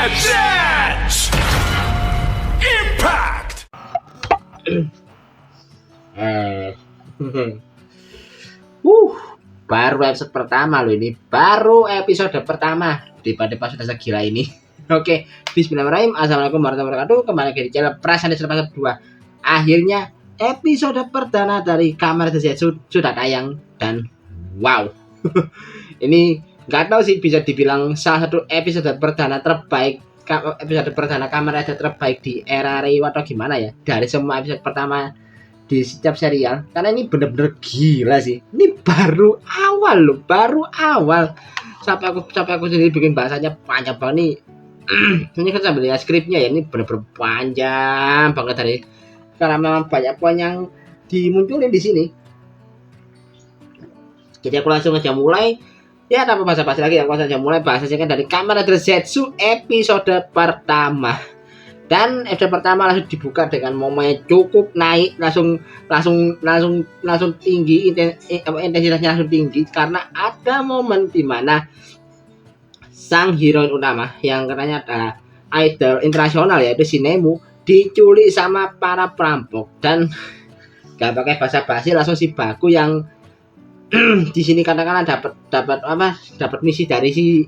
Legends! Impact! Baru episode pertama loh ini. Baru episode pertama daripada pas sudah segila ini. Oke, bismillahirrahmanirrahim. Assalamualaikum warahmatullahi wabarakatuh. Kembali lagi di channel Prasan Desa 2. Akhirnya episode perdana dari Kamen Rider Zetsu sudah tayang dan wow. Ini nggak tahu sih, bisa dibilang salah satu episode perdana terbaik, episode perdana Kamen Rider terbaik di era Reiwa atau gimana ya, dari semua episode pertama di setiap serial. Karena ini bener-bener gila sih. Ini baru awal loh, baru awal. Sampai aku sendiri bikin bahasanya panjang banget nih. Ini kan sambil lihat skripnya ya, ini bener-bener panjang banget dari, karena memang banyak poin yang dimunculin di sini. Jadi aku langsung aja mulai. Ya, tanpa basa-basi lagi, aku langsung aja mulai bahasanya kan dari Kamen Rider Zetsu episode pertama. Dan episode pertama langsung dibuka dengan momen cukup naik, langsung tinggi, intensitasnya langsung tinggi, karena ada momen di mana sang heroin utama yang katanya adalah idol internasional yaitu si Nemu diculik sama para perampok. Dan gak pakai basa-basi, langsung si Baku yang di sini katakanlah dapat misi dari si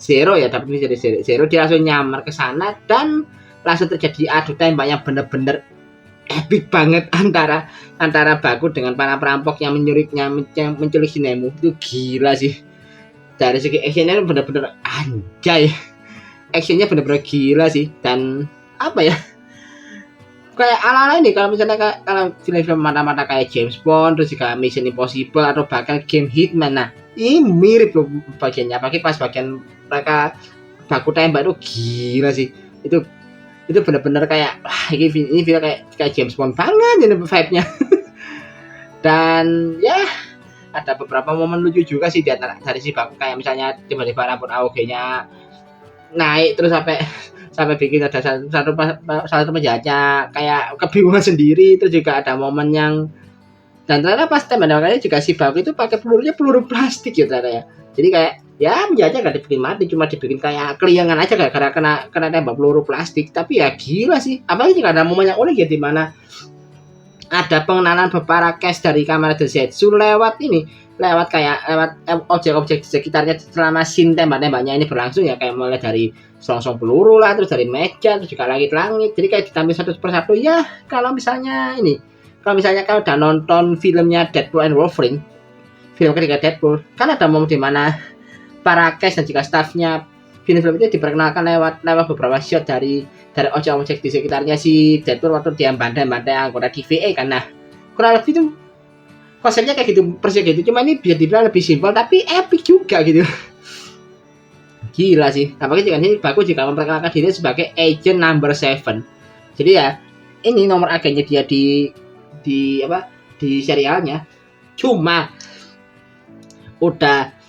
Zero ya, dapat misi dari Zero, dia langsung nyamar ke sana dan langsung terjadi adu tembak yang bener-bener epic banget antara Baku dengan para perampok yang menculik si Nemu. Itu gila sih. Dari segi actionnya bener-bener anjay, actionnya bener-bener gila sih. Dan apa ya, kayak ala-ala ini, kalau misalnya kalau film-film mata-mata kayak James Bond, terus juga Mission Impossible atau bahkan game Hitman. Nah, ini mirip loh bagiannya, apalagi pas bagian mereka baku tembak itu gila sih. Itu benar-benar kayak ini film kayak James Bond banget ini vibe-nya. Dan ya ada beberapa momen lucu juga sih dari si Baku, kayak misalnya tiba-tiba rambut AOG-nya naik terus sampai bikin ada satu penjahatnya kayak kebingungan sendiri. Terus juga ada momen yang, dan ternyata pas tembakannya juga si Baku itu pakai peluru plastik ya ternyata ya. Jadi kayak ya penjahatnya gak dibikin mati, cuma dibikin kayak keliangan aja karena kena tembak peluru plastik. Tapi ya gila sih. Apalagi juga ada momen yang unik ya, di mana ada pengenalan beberapa cast dari Kamen Rider Zetsu lewat objek-objek sekitarnya selama scene tembak-tembaknya ini berlangsung ya, kayak mulai dari selongsong peluru lah, terus dari meja, terus juga langit-langit. Jadi kayak ditampil satu persatu ya. Kalau misalnya kalau udah nonton filmnya Deadpool and Wolverine, film ketiga Deadpool, kan ada momen di mana para cast dan juga staffnya film-film itu diperkenalkan lewat beberapa shot dari objek-objek di sekitarnya si Deadpool waktu dia bantai-bantai anggota TVA kan. Nah, kurang lebih itu konsepnya kayak gitu, persis gitu. Cuma ini bisa dibilang lebih simpel tapi epic juga gitu. Gila sih. Apalagi juga ini Baku juga memperkenalkan diri sebagai Agent Number 7. Jadi ya, ini nomor agennya dia di serialnya. Cuma udah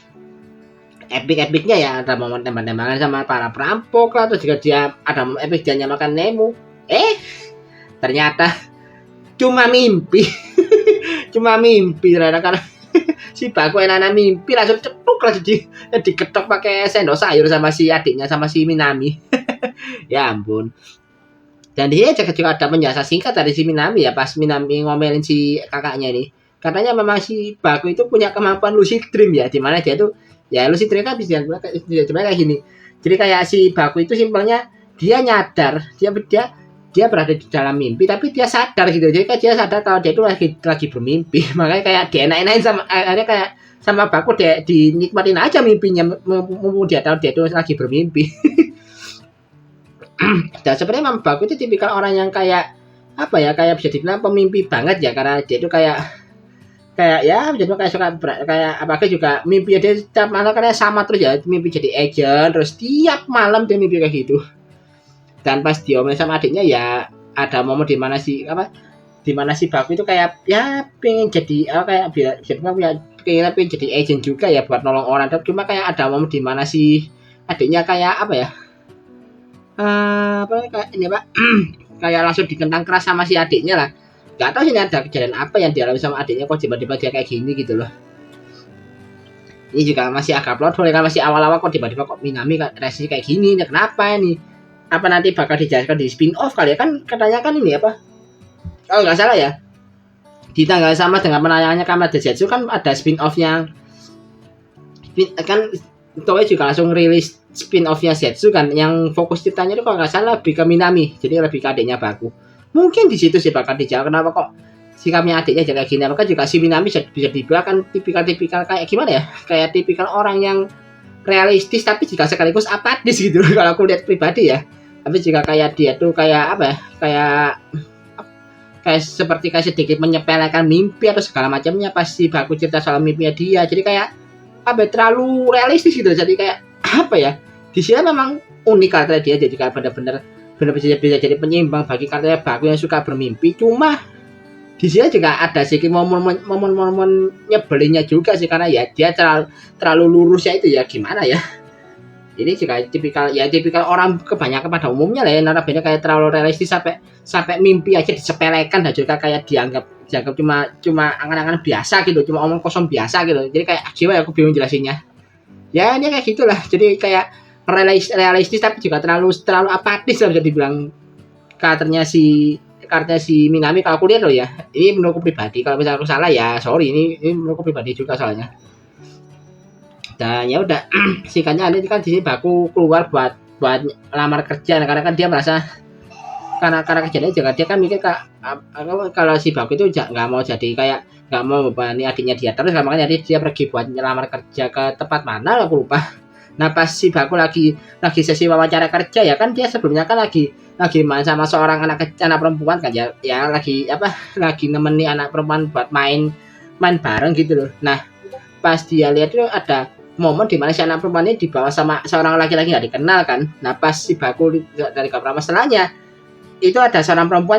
epic-epicnya ya, ada momen tembak-tembakan sama para perampok lah, terus juga dia ada momen epic dia nyamakan Nemu. Ternyata cuma mimpi. Cuma mimpi ternyata, karena si Baku enak mimpi langsung cetuk, langsung diketok pakai sendok sayur sama si adiknya, sama si Minami. Ya ampun. Dan dia juga ada penjelasan singkat dari si Minami ya, pas Minami ngomelin si kakaknya ini. Katanya memang si Baku itu punya kemampuan lucid dream ya, dimana dia tuh ya lucid dream kan bisa kayak gini. Jadi kayak si Baku itu simpelnya dia nyadar, dia berada di dalam mimpi tapi dia sadar gitu. Jadi kayak dia sadar kalau dia itu lagi bermimpi. Makanya kayak dia enak-enakin sama akhirnya kayak sama Baku, dia dinikmatin aja mimpinya, mumpung dia tahu dia itu lagi bermimpi. Dan sebenarnya memang Baku itu tipikal orang yang kayak apa ya, kayak bisa dibilang pemimpi banget ya, karena dia itu kayak ya jadi kayak suka kayak apalagi juga mimpi dia setiap malam karena sama terus ya, mimpi jadi agent terus tiap malam dia mimpi kayak gitu. Dan pas diomelin sama adiknya ya, ada momen di mana si Baku itu kayak ya pengen jadi pengen jadi agent juga ya, buat nolong orang. Tapi cuma kayak ada momen di mana si adiknya kayak apa ya, kayak ini Pak kayak langsung ditentang keras sama si adiknya lah. Gak tahu sih ada kejadian apa yang dialami sama adiknya kok tiba-tiba dia kayak gini gitu loh. Ini juga masih agak plot hole kan, masih awal-awal kok tiba-tiba kok Minami reaksi kayak gini, ya kenapa ini? Apa nanti bakal dijelaskan di spin off kali ya, kan katanya kan ini apa? Kalau nggak salah ya, di tanggal sama dengan penayangannya Kamada Zetsu kan ada spin off yang kan Toei juga langsung rilis spin off-nya Zetsu kan, yang fokus ceritanya itu kalau nggak salah lebih ke Minami, jadi lebih ke adiknya Baku. Mungkin di situ sih bakal dijawab kenapa kok sikapnya adiknya jadi kayak gini. Maka juga si Minami bisa dibilang kan tipikal kayak gimana ya, kayak tipikal orang yang realistis tapi juga sekaligus apatis gitu kalau aku lihat pribadi ya. Tapi juga kayak dia tuh kayak apa ya, kayak seperti kayak sedikit menyepelekan mimpi atau segala macamnya pasti Baku cerita soal mimpinya dia. Jadi kayak apa terlalu realistis gitu, jadi kayak apa ya, di sini memang unik karakter dia, jadi kayak benar-benar bisa jadi penyimbang bagi karakter Baku yang suka bermimpi. Cuma di sini juga ada sedikit momen nyebelinnya juga sih, karena ya dia terlalu lurusnya itu ya gimana ya, ini juga tipikal orang kebanyakan pada umumnya lah ya, narasinya kayak terlalu realistis sampai mimpi aja disepelekan dan juga kayak dianggap cuma angan-angan biasa gitu, cuma omong kosong biasa gitu. Jadi kayak gimana aku bingung jelasinnya. Ya ini kayak gitulah. Jadi kayak realistis tapi juga terlalu apatis lah bisa dibilang karakternya si Minami kalau aku lihat loh ya. Ini menurutku pribadi. Kalau misalnya aku salah ya sorry, ini menurutku pribadi juga soalnya. Dan ya udah singkatnya ini kan di sini Baku keluar buat lamar kerja karena kan dia merasa karena kerjanya juga dia kan mikir kalau si Baku itu nggak mau jadi kayak nggak mau bebani adiknya dia terus, makanya dia pergi buat ngelamar kerja ke tempat mana aku lupa. Nah pas si Baku lagi sesi wawancara kerja ya kan, dia sebelumnya kan lagi main sama seorang anak perempuan kan ya lagi nemeni anak perempuan buat main bareng gitu loh. Nah pas dia lihat itu ada momen di mana si anak perempuan ini dibawa sama seorang laki-laki nggak dikenal kan. Nah pas si Baku dari kamar masalahnya itu ada seorang perempuan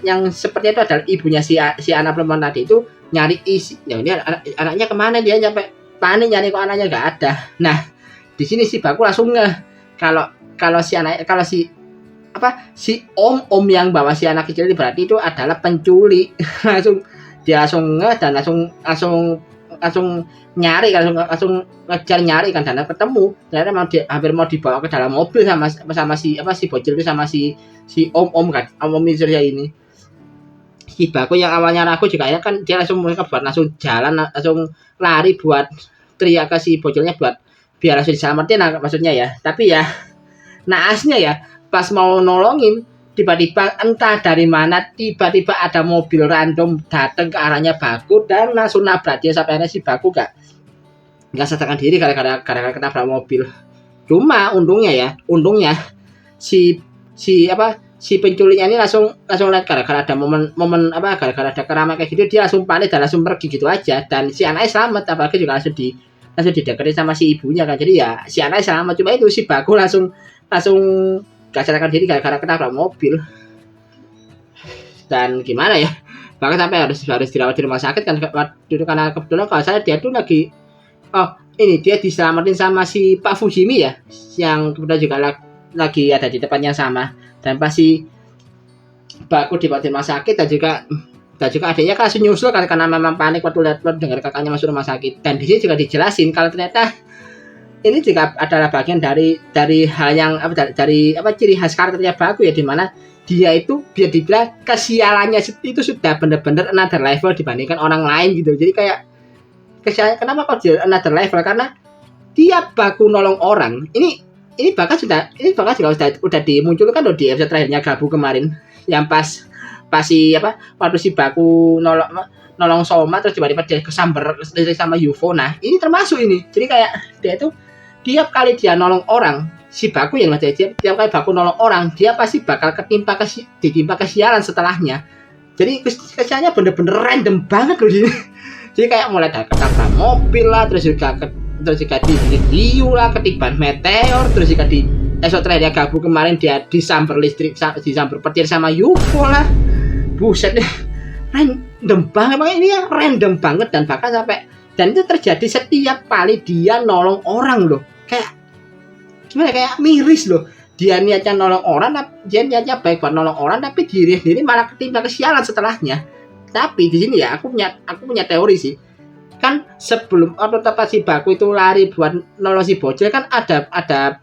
yang sepertinya itu adalah ibunya si anak perempuan tadi itu nyari isi. Ya ini anaknya kemana, dia sampai panik nyari kok anaknya nggak ada. Nah di sini si Baku langsung kalau si om yang bawa si anak kecil ini berarti itu adalah penculik. dia langsung dan langsung nyari kan, langsung ngejar nyari kan, dan ketemu ternyata hampir mau dibawa ke dalam mobil sama si bocil itu sama si om misernya ini. Si Baku yang awalnya ragu juga ya kan, dia langsung jalan langsung lari buat teriak ke si bocilnya buat biar langsung diselamatin maksudnya ya. Tapi ya naasnya ya pas mau nolongin tiba-tiba entah dari mana tiba-tiba ada mobil random datang ke arahnya Baku dan langsung nabrak dia sampai akhirnya si Baku gak sadarkan diri gara-gara ketabrak mobil. Cuma untungnya si penculiknya ini langsung lihat gara-gara ada momen gara-gara ada keramaian kayak gitu, dia langsung panik dan langsung pergi gitu aja, dan si anaknya selamat, apalagi juga langsung dideketin sama si ibunya kan, jadi ya si anaknya selamat. Cuma itu si Baku langsung gak sadarkan diri gara-gara ketabrak mobil. Dan gimana ya, bahkan sampai harus dirawat di rumah sakit kan, karena kebetulan kalau saya dia tuh lagi dia diselamatin sama si Pak Fujimi ya, yang kebetulan juga lagi ada di tempat yang sama. Dan pasti Baku dibawa di rumah sakit dan juga adiknya kan langsung nyusul karena memang panik waktu lihat dengar kakaknya masuk rumah sakit. Dan di sini juga dijelasin kalau ternyata ini juga adalah bagian dari hal yang dari ciri khas karakternya Baku ya, dimana dia itu bisa dibilang kesialannya itu sudah benar-benar another level dibandingkan orang lain gitu. Jadi kayak kesialannya kenapa kok dia another level, karena dia Baku nolong orang ini bahkan juga udah dimunculkan loh di episode terakhirnya Gabu kemarin, yang pas waktu si Baku nolong Soma terus tiba-tiba dia kesambar sama UFO. Nah ini termasuk ini, jadi kayak dia itu tiap kali dia nolong orang, si Baku yang tiap kali Baku nolong orang dia pasti bakal ditimpa kesialan setelahnya. Jadi kesialannya bener-bener random banget loh sini. Jadi kayak mulai dari ketabrak mobil lah, terus juga digigit hiu lah, ketiban meteor, terus juga di episode terakhir Gabu kemarin dia disambar listrik, disambar petir sama UFO lah. Buset deh, random banget, makanya ini random banget. Dan bahkan dan itu terjadi setiap kali dia nolong orang loh. Kayak gimana, kayak miris loh. Dia niatnya nolong orang, dia niatnya baik buat nolong orang, tapi diri malah ketimpa kesialan setelahnya. Tapi di sini ya aku punya teori sih. kan sebelum atau tepat si Baku itu lari buat nolong si bocil kan ada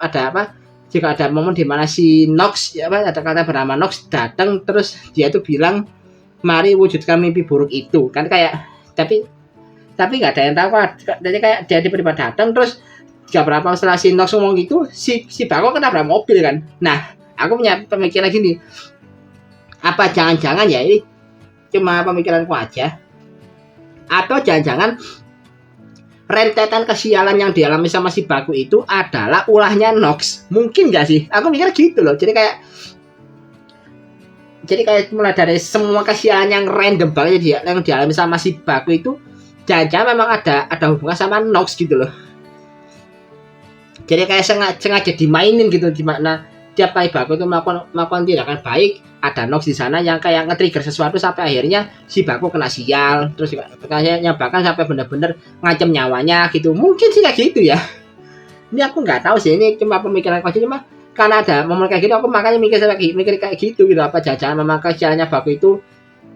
apa, jika ada momen di mana si Nox ya apa, ada kata bernama Nox datang terus dia tuh bilang mari wujudkan mimpi buruk itu kan, kayak tapi nggak ada yang tahu kan. Jadi kayak dia tiba-tiba datang terus gak berapa setelah si Nox ngomong gitu si Bako kenapa mobil kan. Nah aku punya pemikiran gini, apa jangan-jangan ya ini cuma pemikiranku aja, atau jangan-jangan rentetan kesialan yang dialami sama si Baku itu adalah ulahnya Nox, mungkin gak sih? Aku mikir gitu loh. Jadi kayak mulai dari semua kesialan yang random banget yang dialami sama si Baku itu jangan-jangan memang ada hubungan sama Nox gitu loh. Jadi kayak sengaja dimainin gitu, di mana tiap kali Baku itu melakukan tindakan baik, ada Nox di sana yang kayak nge-trigger sesuatu sampai akhirnya si Baku kena sial, terus kayaknya bahkan sampai bener-bener ngancam nyawanya gitu. Mungkin sih kayak gitu ya. Ini aku nggak tahu sih, ini cuma pemikiran aku aja, cuma karena ada momen kayak gitu aku makanya mikir kayak gitu apa jangan memang kesialannya Baku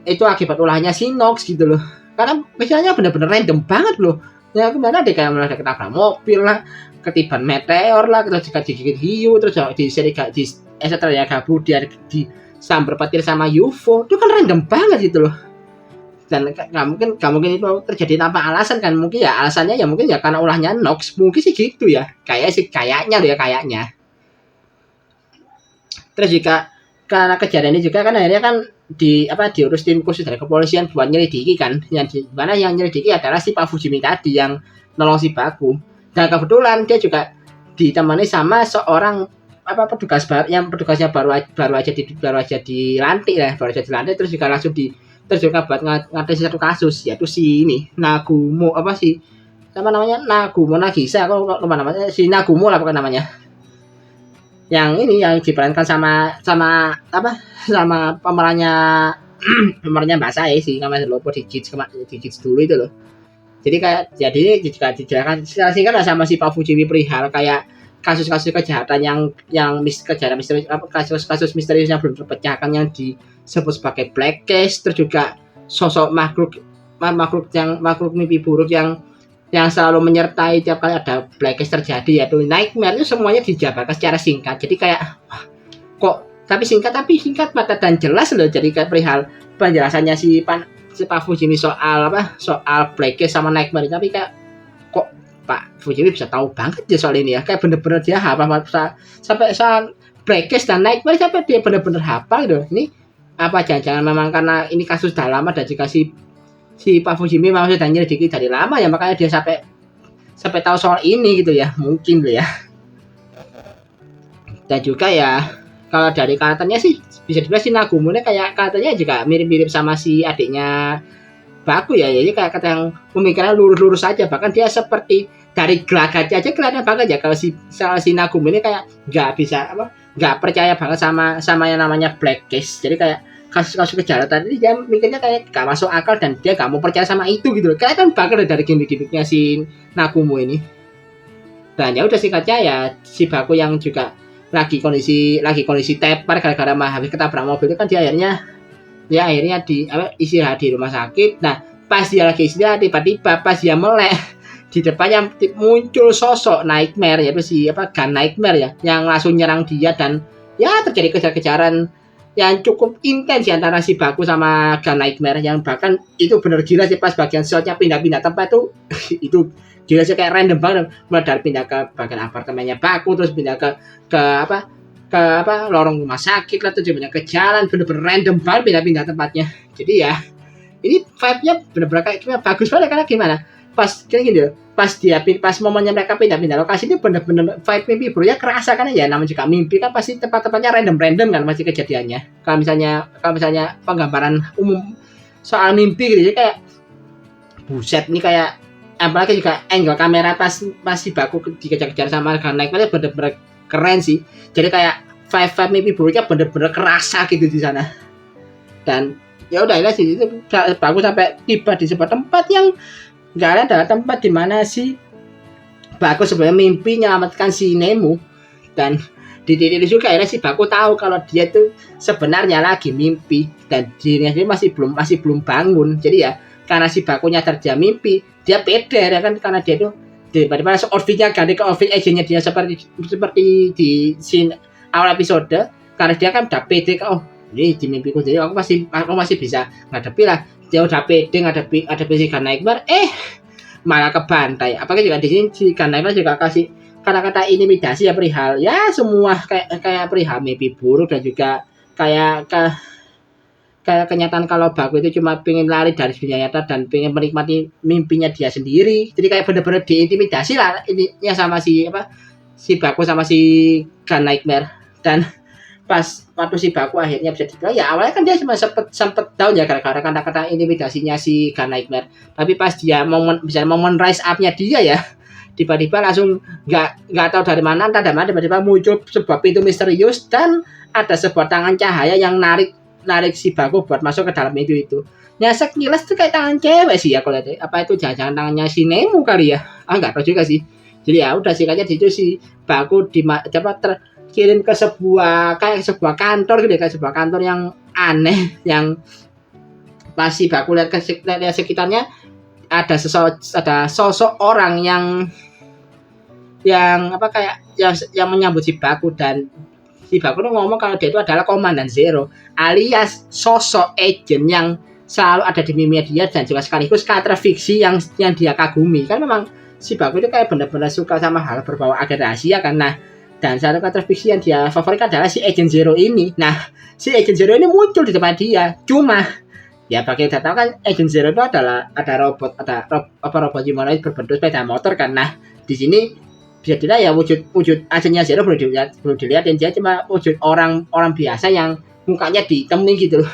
itu akibat ulahnya si Nox gitu loh. Karena kesialannya bener-bener random banget loh. Ya kemana deh, kayak mulai ketabrak mobil lah, ketiban meteor lah, terus juga digigit hiu, terus setelah kabur dia disambar petir sama UFO. Itu kan random banget gitu loh. Dan nggak mungkin itu terjadi tanpa alasan kan. Mungkin ya alasannya ya mungkin ya karena ulahnya Nox, mungkin sih gitu ya, kayaknya loh ya kayaknya. Terus juga karena kejadian ini juga kan akhirnya kan diurus tim khusus dari kepolisian buat nyelidiki kan, yang nyelidiki adalah si Pak Fujimi tadi yang nolong si Baku. Dan kebetulan dia juga ditemani sama seorang petugasnya baru aja dilantik terus juga langsung terus juga buat ngadesi satu kasus, yaitu si ini Nagumo Nagisa, aku lupa namanya, si Nagumo lah bukan namanya, yang ini yang diperankan sama pemerannya Mbak Sae sih, namanya lupa digits dulu itu loh. Jadi juga dijelaskan secara singkat lah sama si Pak Fujimi perihal kayak kasus-kasus kejahatan kasus misterius yang belum terpecahkan yang disebut sebagai black case, terus juga sosok makhluk mimpi buruk yang selalu menyertai tiap kali ada black case terjadi, yaitu nightmare. Itu semuanya dijabarkan secara singkat. Jadi kayak tapi singkat mata dan jelas loh. Jadi kayak perihal penjelasannya si Pak Fujimi soal black case sama nightmare, tapi kayak kok Pak Fujimi bisa tahu banget ya soal ini ya, kayak bener-bener dia hafal sampai soal black case dan nightmare, sampai dia bener-bener hafal gitu. Ini apa jangan-jangan memang karena ini kasus dah lama dan juga si Pak Fujimi memang sudah nyelidiki dari lama ya, makanya dia sampai tahu soal ini gitu ya, mungkin loh ya. Dan juga ya kalau dari karakternya sih bisa dibilang si Nagumo ini kayak karakternya juga mirip-mirip sama si adiknya Baku ya. Jadi kayak kata yang pemikirannya lurus-lurus saja, bahkan dia seperti dari gelagatnya aja kelihatan banget ya kalau si Nagumo ini kayak nggak percaya banget sama yang namanya black case. Jadi kayak kasus-kasus kejahatan ini dia mikirnya kayak gak masuk akal dan dia gak mau percaya sama itu gitu loh. Kelihatan banget dari gimmick-gimmicknya si Nagumo ini. Dan ya udah singkatnya ya, si Baku yang juga lagi kondisi tepar gara-gara habis ketabrak mobil itu kan dia akhirnya istirahat di rumah sakit. Nah pas dia lagi istirahat, tiba-tiba pas dia melek di depannya muncul sosok nightmare, yaitu Gun Nightmare ya, yang langsung nyerang dia dan ya terjadi kejar-kejaran yang cukup intens antara si Baku sama Gun Nightmare, yang bahkan itu bener gila sih pas bagian shotnya pindah-pindah tempat tuh itu gila sih, kayak random banget, mulai dari pindah ke bagian apartemennya Baku, terus pindah ke lorong rumah sakit lah, terus pindah ke jalan, bener-bener random banget pindah-pindah tempatnya. Jadi ya ini vibe-nya bener-bener kayak gimana, bagus banget karena gimana pas kayak gini loh, pas momennya mereka pindah-pindah lokasi ini bener-bener vibe mimpi buruknya kerasa kan ya, namanya juga mimpi kan pasti tempat-tempatnya random kan pasti kejadiannya. Kalau misalnya penggambaran umum soal mimpi gitu, jadi kayak buset nih, kayak apalagi juga angle kamera pas si Baku dikejar-kejar sama Gun Nightmare bener-bener keren sih. Jadi kayak vibe mimpi buruknya bener-bener kerasa gitu di sana. Dan ya udah lah sih, itu Baku sampai tiba di sebuah tempat yang nggak ada tempat di mana si Baku sebenarnya mimpi menyelamatkan si Nemu. Dan di titik itu juga akhirnya si Baku tahu kalau dia tuh sebenarnya lagi mimpi dan dirinya sendiri masih belum bangun. Jadi ya karena si Baku nyadar dia mimpi, dia pede ya kan, karena dia itu daripada outfitnya ganti ke outfit agentnya dia seperti di scene awal episode, karena dia kan udah pede oh ini di mimpiku, jadi aku masih bisa ngadepi lah. Dia udah pede ngadepi si Gun Nightmare, malah kebantai. Apakah juga di sini si Gun Nightmare juga kasih kata-kata intimidasi ya perihal ya semua kayak perihal mimpi buruk, dan juga kayak kenyataan kalau Baku itu cuma pengen lari dari dunia nyata dan pengen menikmati mimpinya dia sendiri. Jadi kayak bener-bener diintimidasi lah ininya sama si Baku sama si Gun Nightmare. Dan pas waktu si Baku akhirnya bisa dibilang ya awalnya kan dia cuma sempet down ya gara-gara kata-kata intimidasinya si Gun Nightmare. Tapi pas dia momen rise up-nya dia ya, tiba-tiba langsung nggak tahu dari mana tiba-tiba muncul sebuah pintu misterius dan ada sebuah tangan cahaya yang narik si Baku buat masuk ke dalam itu. Ya sekilas tuh kayak tangan cewek sih ya kalau lihat. Apa itu jangan tangannya si Nemu kali ya? Nggak tahu juga sih. Jadi ya udah singkatnya itu si Baku terkirim ke sebuah kantor gitu, kayak sebuah kantor yang aneh, yang pas si Baku lihat sekitarnya ada sosok orang yang menyambut si Baku, dan si Baku tuh ngomong kalau dia itu adalah Komandan Zero, alias sosok agent yang selalu ada di mimpi dia dan juga sekaligus karakter fiksi yang dia kagumi. Kan memang si Baku itu kayak benar-benar suka sama hal berbau agen rahasia kan. Nah, dan satu karakter fiksi yang dia favorit adalah si Agent Zero ini. Nah, si Agent Zero ini muncul di depan dia. Cuma ya bagi yang tahu kan Agent Zero itu ada robot humanoid berbentuk sepeda motor kan. Nah, di sini bisa dilihat ya wujud agennya Zero belum dilihat, dan dia cuma wujud orang biasa yang mukanya ditemin gitu loh.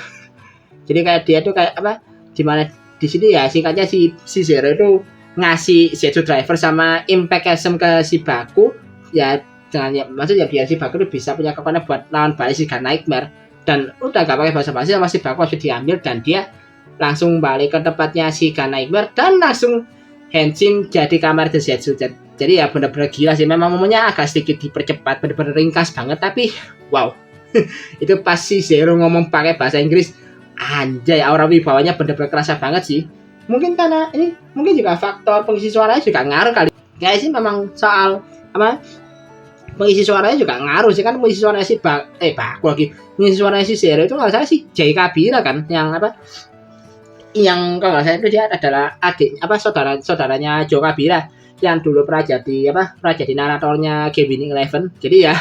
Jadi kayak dia tuh kayak apa, dimana di sini ya singkatnya si Zero itu ngasih Zetsu Driver sama Impact Asem ke si Baku ya, dengan ya maksudnya biar si Baku itu bisa punya kekuatan buat lawan balik si Gun Nightmare. Dan udah gak pakai basa-basi sama si Baku langsung diambil, dan dia langsung balik ke tempatnya si Gun Nightmare dan langsung henshin jadi kamar The Zetsu. Jadi ya benar-benar gila sih, memang momennya agak sedikit dipercepat, benar-benar ringkas banget, tapi wow. Itu pas si Zero ngomong pakai bahasa Inggris, anjay, aura wibawanya benar-benar kerasa banget sih. Mungkin karena ini mungkin juga faktor pengisi suaranya juga ngaruh kali. Kayak sih memang soal apa, pengisi suaranya juga ngaruh sih kan. Pengisi suaranya si Baku lagi, pengisi suaranya si Zero itu kalau saya si Jay Kabira kan, yang apa, yang kalau saya itu dia adalah adik saudaranya Joe Kabira yang dulu pernah jadi naratornya Game Winning Eleven. Jadi ya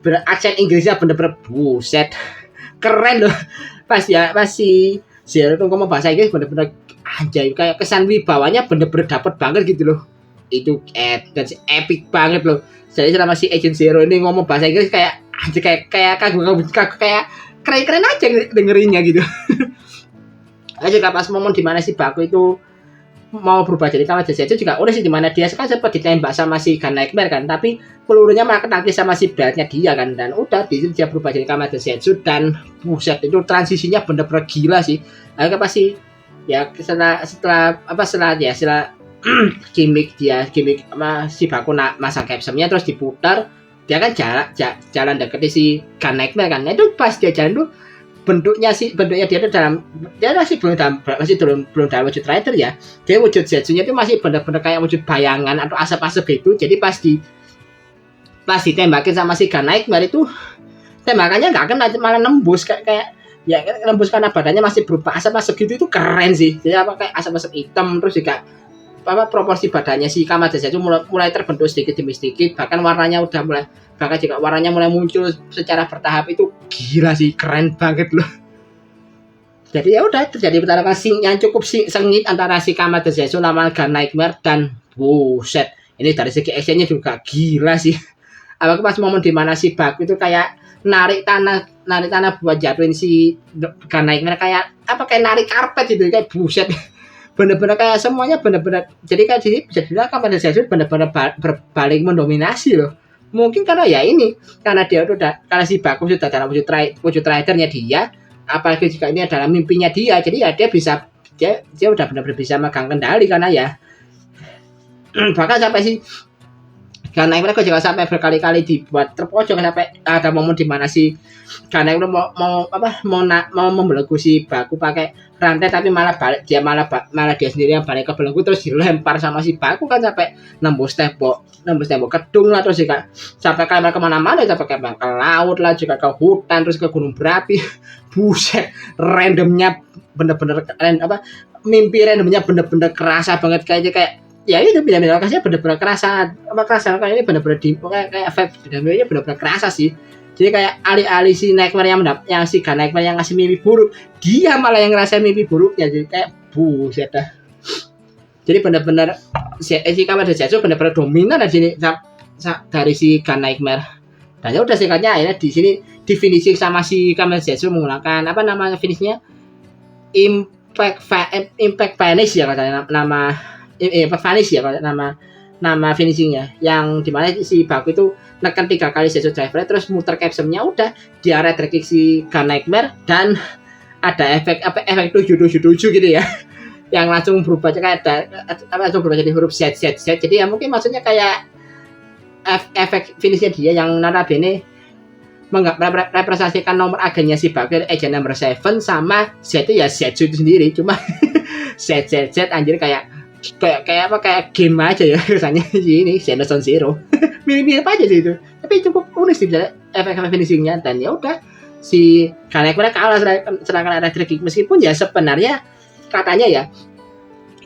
beraksen Inggrisnya bener-bener buset keren loh. Pas si Zero tuh ngomong bahasa Inggris bener-bener anjay, kayak kesan wibawanya bener-bener dapet banget gitu loh. Itu dan epic banget loh. Jadi selama si Agent Zero ini ngomong bahasa Inggris kayak anjay, kayak keren aja dengerinnya gitu. Juga pas momen dimana si Baku itu mau berubah jadi Kamen Zetsu juga udah sih, dimana dia kan sempat ditembak sama si Gun Nightmare kan, tapi pelurunya malah ketangkis sama si beltnya dia kan, dan udah di situ dia berubah jadi Kamen Zetsu. Dan buset itu transisinya bener-bener gila sih. Akhirnya pasti ya setelah gimmick sama si Baku masang captionnya terus diputar, dia kan jalan deketi si Gun Nightmare kan. Nah, itu pas dia jalan tuh bentuknya dia itu masih belum dalam wujud rider ya. Dia wujud Zetsunya itu masih benar-benar kayak wujud bayangan atau asap-asap gitu. Jadi pas ditembakin sama si Gun Nightmare itu tembakannya nggak kena, malah nembus kayak ya nembus karena badannya masih berupa asap-asap gitu. Itu keren sih. Jadi apa kayak asap-asap hitam, terus juga apa proporsi badannya si Kamen Zetsu mulai terbentuk sedikit demi sedikit, bahkan warnanya mulai muncul secara bertahap. Itu gila sih, keren banget loh. Jadi ya udah terjadi pertarungan yang cukup sengit antara si Kamen Zetsu sama Gun Nightmare, dan buset ini dari segi actionnya juga gila sih. Apalagi pas momen dimana si Baku itu kayak narik tanah buat jatuhin si Gun Nightmare, kayak narik karpet gitu, kayak buset. Bener-bener kayak semuanya bener-bener, jadi kayak sini bisa dibilang Kamen Zetsu bener-bener berbalik mendominasi loh. Mungkin karena ya ini, karena si Baku sudah dalam wujud ridernya dia, apalagi jika ini adalah mimpinya dia, jadi ya dia udah benar-benar bisa megang kendali karena ya bahkan sampai si Karena mereka juga sampai berkali-kali dibuat terpojok, sampai ada momen di mana si karena itu mau membelenggu si Baku pakai rantai, tapi malah balik dia malah dia sendiri yang balik ke belenggu, terus dilempar sama si Baku kan sampai nembus tembok gedung lah, terus juga sampai kayak kemana-mana, sampai kayak ke laut lah, juga ke hutan, terus ke gunung berapi. Buset, randomnya bener-bener mimpi randomnya bener-bener kerasa banget, kayak ya itu benar-benar lokasinya benar-benar kerasa kayak ini benar-benar di kayak efek dinamikanya benar-benar kerasa sih. Jadi kayak alih-alih si Nightmare yang si Nightmare yang ngasih mimpi buruk, dia malah yang ngerasain mimpi buruknya, jadi kayak buset dah. Jadi benar-benar si Kamen Densetsu benar-benar dominan di sini dari si Nightmare. Dan ya udah singkatnya akhirnya di sini definisi sama si Kamen Densetsu menggunakan apa namanya finishnya impact vanish ya katanya nama vanish ya nama finishingnya, yang dimana si Baku itu neken 3 kali Zetsu Driver terus muter captionnya, udah dia retracting si Nightmare dan ada efek 777 gitu ya yang langsung berubah kayak langsung berubah jadi huruf Z. Jadi ya mungkin maksudnya kayak efek finishnya dia yang notabene merepresentasikan nomor agennya si Baku, agent number 7 sama Z itu ya Zetsu itu sendiri, cuma Z anjir kayak game aja ya rasanya ini Xenoson Zero. Mirip-mirip aja sih itu, tapi cukup unik sih efek finishingnya. Dan ya udah si Kanekura kalah sedangkan ada Drake, meskipun ya sebenarnya katanya ya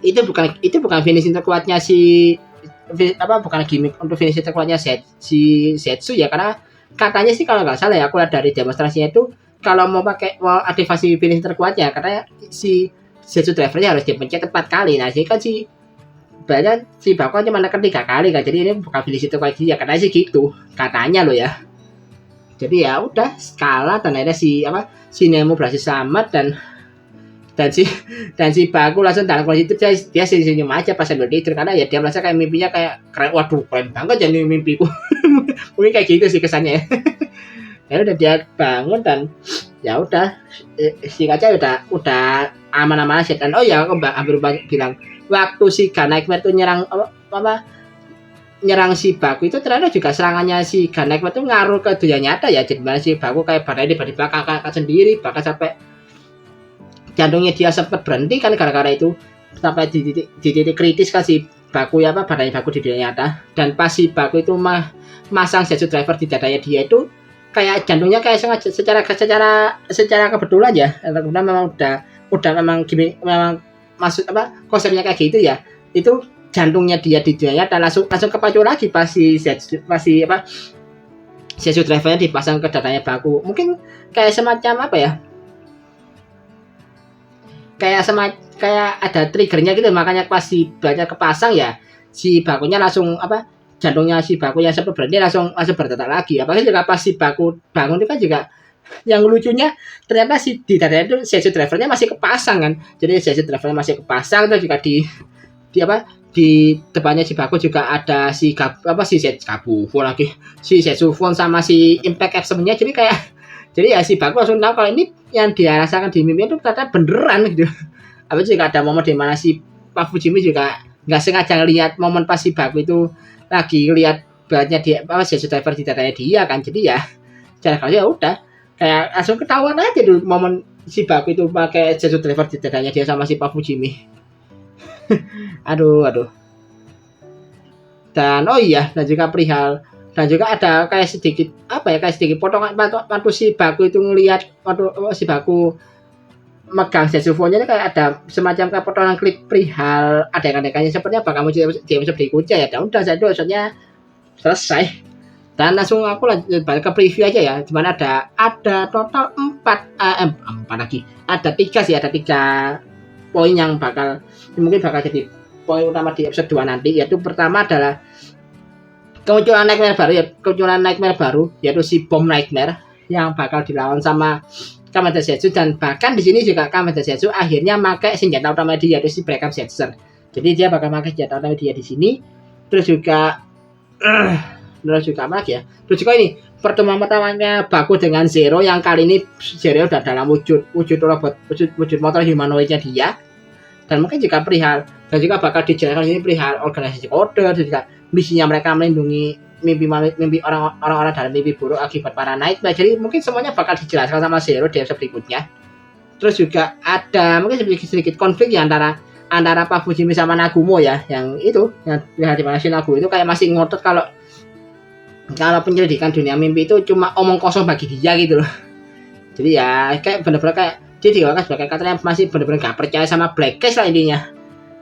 itu bukan finishing terkuatnya si bukan gimmick untuk finishing terkuatnya si Zetsu ya, karena katanya sih kalau nggak salah ya, aku lihat dari demonstrasinya itu kalau mau aktivasi finishing terkuatnya katanya si Zetsu Driver-nya harus dipencet 4 kali. Nah, sih kan si Baku cuma neken 3 kali kan. Jadi ini bukan finishing terkuat dia, katanya sih gitu. Katanya loh ya. Jadi ya udah skala dan akhirnya si Nemo berhasil selamat dan si Baku langsung dalam kondisi itu dia senyum aja pas sambil tidur, karena ya dia merasa kayak mimpinya kayak keren, waduh keren banget jadi mimpiku. Mungkin kayak gitu sih kesannya ya. Ya udah dia bangun dan ya udah singkatnya udah aman-aman aja. Dan oh ya aku hampir bilang waktu si Nightmare itu nyerang si Baku itu ternyata juga serangannya si Nightmare itu ngaruh ke dunia nyata ya. Jadi mana si Baku kayak badannya tiba-tiba kakak sendiri, bahkan sampai jantungnya dia sempat berhenti kan gara-gara itu, sampai di titik kritis kan si Baku badannya Baku di dunia nyata. Dan pas si Baku itu masang Zetsu Driver di dadanya dia itu kayak jantungnya kayak sengaja secara kebetulan ya, karena memang udah memang gini, memang maksud konsepnya kayak gitu ya, itu jantungnya dia di dunia dan langsung kepacu lagi pas si Zetsu Driver-nya dipasang ke dadanya Baku. Mungkin kayak semacam kayak ada triggernya gitu, makanya pas si banyak kepasang ya si Bakunya langsung jantungnya si Baku yang sempat berhenti langsung berdetak lagi. Apalagi juga pas si Baku bangun itu kan juga yang lucunya ternyata di dadanya itu Zetsu Driver-nya masih kepasang kan. Jadi Zetsu Driver-nya masih kepasang, terus juga di depannya si Baku juga ada si Zetsu Phone sama si Impact Action-nya. Jadi ya si Baku langsung tahu kalau ini yang dia rasakan di mimpi itu ternyata beneran gitu. Apa juga ada momen di mana si Pak Fujimi juga nggak sengaja ngelihat momen pas si Baku itu lagi lihat beratnya dia Zetsu Driver di dadanya dia kan. Jadi ya secara kalau ya udah kayak langsung ketahuan aja dulu momen si Baku itu pakai Zetsu Driver di dadanya dia sama si Pak Fujimi. aduh. Dan oh iya, dan juga ada kayak sedikit potongan waktu si Baku itu ngelihat waktu si Baku megang Zetsu Phone-nya kayak ada semacam kayak potongan klip perihal adegan-adegannya sepertinya bakal muncul di episode berikutnya ya. Dan udah jadi episode-nya selesai. Dan langsung aku lanjut balik ke preview aja ya. Dimana ada total 4 lagi. Ada 3 poin yang mungkin bakal jadi poin utama di episode 2 nanti. Yaitu pertama adalah kemunculan Nightmare baru yaitu si Bomb Nightmare yang bakal dilawan sama Kamen Densetsu. Dan bahkan di sini juga Kamen Densetsu akhirnya pakai senjata utama dia yaitu si Breakup Setzer. Jadi dia bakal pakai senjata utama dia di sini. Terus juga apa lagi ya? Terus juga ini pertemuan pertamanya Baku dengan Zero, yang kali ini Zero udah dalam wujud robot, wujud motor humanoidnya dia. Dan mungkin juga bakal dijelaskan ini perihal organisasi kode, dan juga misinya mereka melindungi mimpi orang-orang dalam mimpi buruk akibat para nightmare. Jadi mungkin semuanya bakal dijelaskan sama Zero di episode berikutnya. Terus juga ada mungkin sedikit konflik ya antara Pak Fujimi sama Nagumo ya, yang itu yang di mana si Nagumo itu kayak masih ngotot kalau penyelidikan dunia mimpi itu cuma omong kosong bagi dia gitu loh. Jadi ya kayak bener-bener kayak dia diwakilkan sebagai kata yang masih bener-bener gak percaya sama Black Case lah intinya.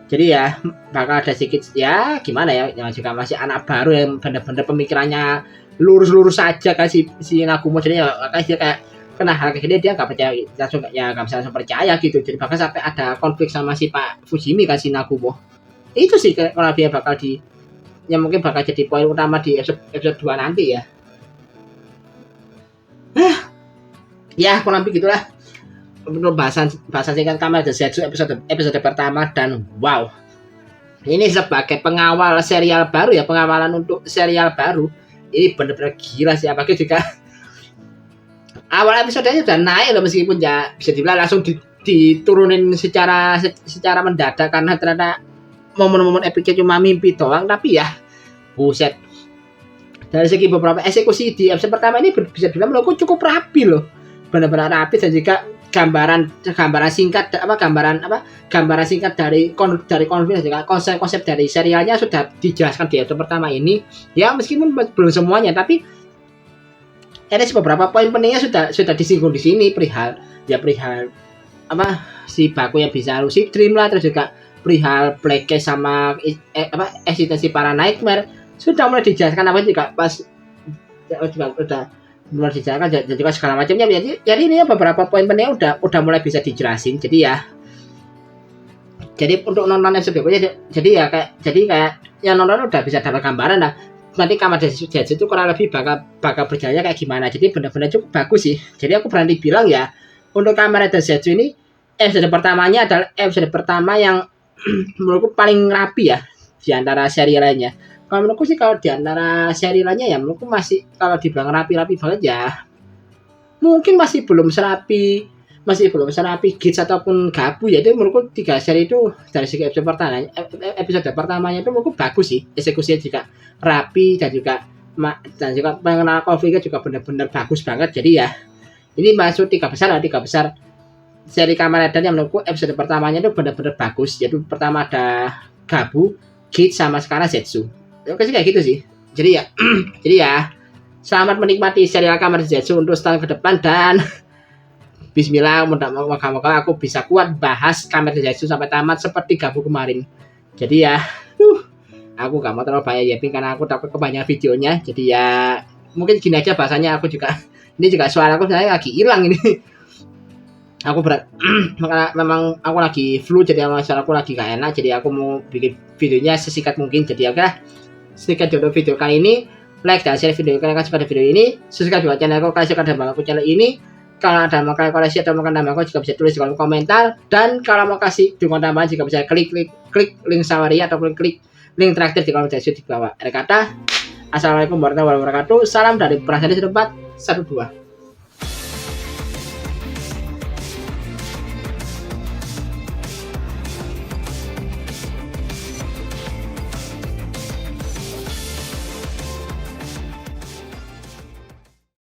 Jadi ya bakal ada sedikit ya gimana ya, yang juga masih anak baru yang bener-bener pemikirannya lurus-lurus saja kan si Nagumo. Jadi ya makanya dia kayak kena hal kayak gini dia gak percaya langsung, ya gak bisa langsung percaya gitu. Jadi bahkan sampai ada konflik sama si Pak Fujimi kan si Nagumo. Itu sih kalau dia bakal yang mungkin bakal jadi poin utama di episode 2 nanti ya. Ya kurang lebih gitulah untuk bahasan singkat Kamen Rider Zetsu episode pertama. Dan wow, ini sebagai pengawal serial baru ya, pengawalan untuk serial baru ini benar-benar gila sih. Apalagi juga awal episodenya udah naik loh, meskipun ya bisa dibilang langsung diturunin secara mendadak karena ternyata momen-momen epicnya cuma mimpi doang. Tapi ya buset, dari segi beberapa eksekusi di episode pertama ini bisa dibilang menurutku cukup rapi loh, benar-benar rapi. Dan juga gambaran singkat dari konflik dan juga konsep dari serialnya sudah dijelaskan di episode pertama ini ya, meskipun belum semuanya, tapi ada beberapa poin pentingnya sudah disinggung di sini, perihal si Baku yang bisa lucid dream lah, terus juga perihal Black Case sama eksistensi para nightmare sudah mulai dijelaskan apa juga pas udah mulai dijelaskan dan juga segala macamnya. Jadi ini beberapa poin pentingnya udah mulai bisa dijelasin. Jadi untuk nonton episode berikutnya jadi kayak yang nonton udah bisa dapat gambaran lah nanti Kamen Rider Zetsu itu kurang lebih bakal berjalannya kayak gimana. Jadi benar-benar cukup bagus sih. Jadi aku berani bilang ya, untuk Kamen Rider Zetsu ini episode pertamanya adalah episode pertama yang menurutku paling rapi ya di antara seri lainnya. Kalau menurutku sih, kalau di antara seri lainnya ya menurutku masih, kalau dibilang rapi-rapi banget ya mungkin masih belum serapi Gits ataupun Gabu ya. Itu menurutku 3 seri itu dari segi episode pertamanya itu menurutku bagus sih, eksekusinya juga rapi dan juga pengenalan konfliknya juga benar-benar bagus banget. Jadi ya ini masuk 3 besar seri Kamen Rider yang menurutku episode pertamanya itu benar-benar bagus. Yaitu pertama ada Gabu, Gits sama sekarang Zetsu. Oke sih kayak gitu sih. Jadi ya selamat menikmati serial Kamen Rider Zetsu untuk setahun ke depan. Dan bismillah, moga-moga aku bisa kuat bahas Kamen Rider Zetsu sampai tamat seperti Gabu kemarin. Jadi ya aku gak mau terlalu banyak yapping karena aku takut kebanyakan videonya. Jadi ya mungkin gini aja bahasanya. Aku juga ini juga suara aku sebenarnya lagi hilang ini. Aku memang aku lagi flu, jadi suara aku lagi gak enak. Jadi aku mau bikin videonya sesingkat mungkin. Jadi oke, sedikit dulu video kali ini. Like dan share video kalian suka video ini. Subscribe juga channel aku kalau suka dan bangga channel ini. Kalau ada mau kalian koleksi atau mau tambah aku juga bisa tulis di kolom komentar. Dan kalau mau kasih dukungan tambahan juga bisa klik link Sawaria atau klik link terakhir di kolom deskripsi di bawah. Ada kata Assalamualaikum warahmatullahi wabarakatuh. Salam dari Prasadi Setempat 12.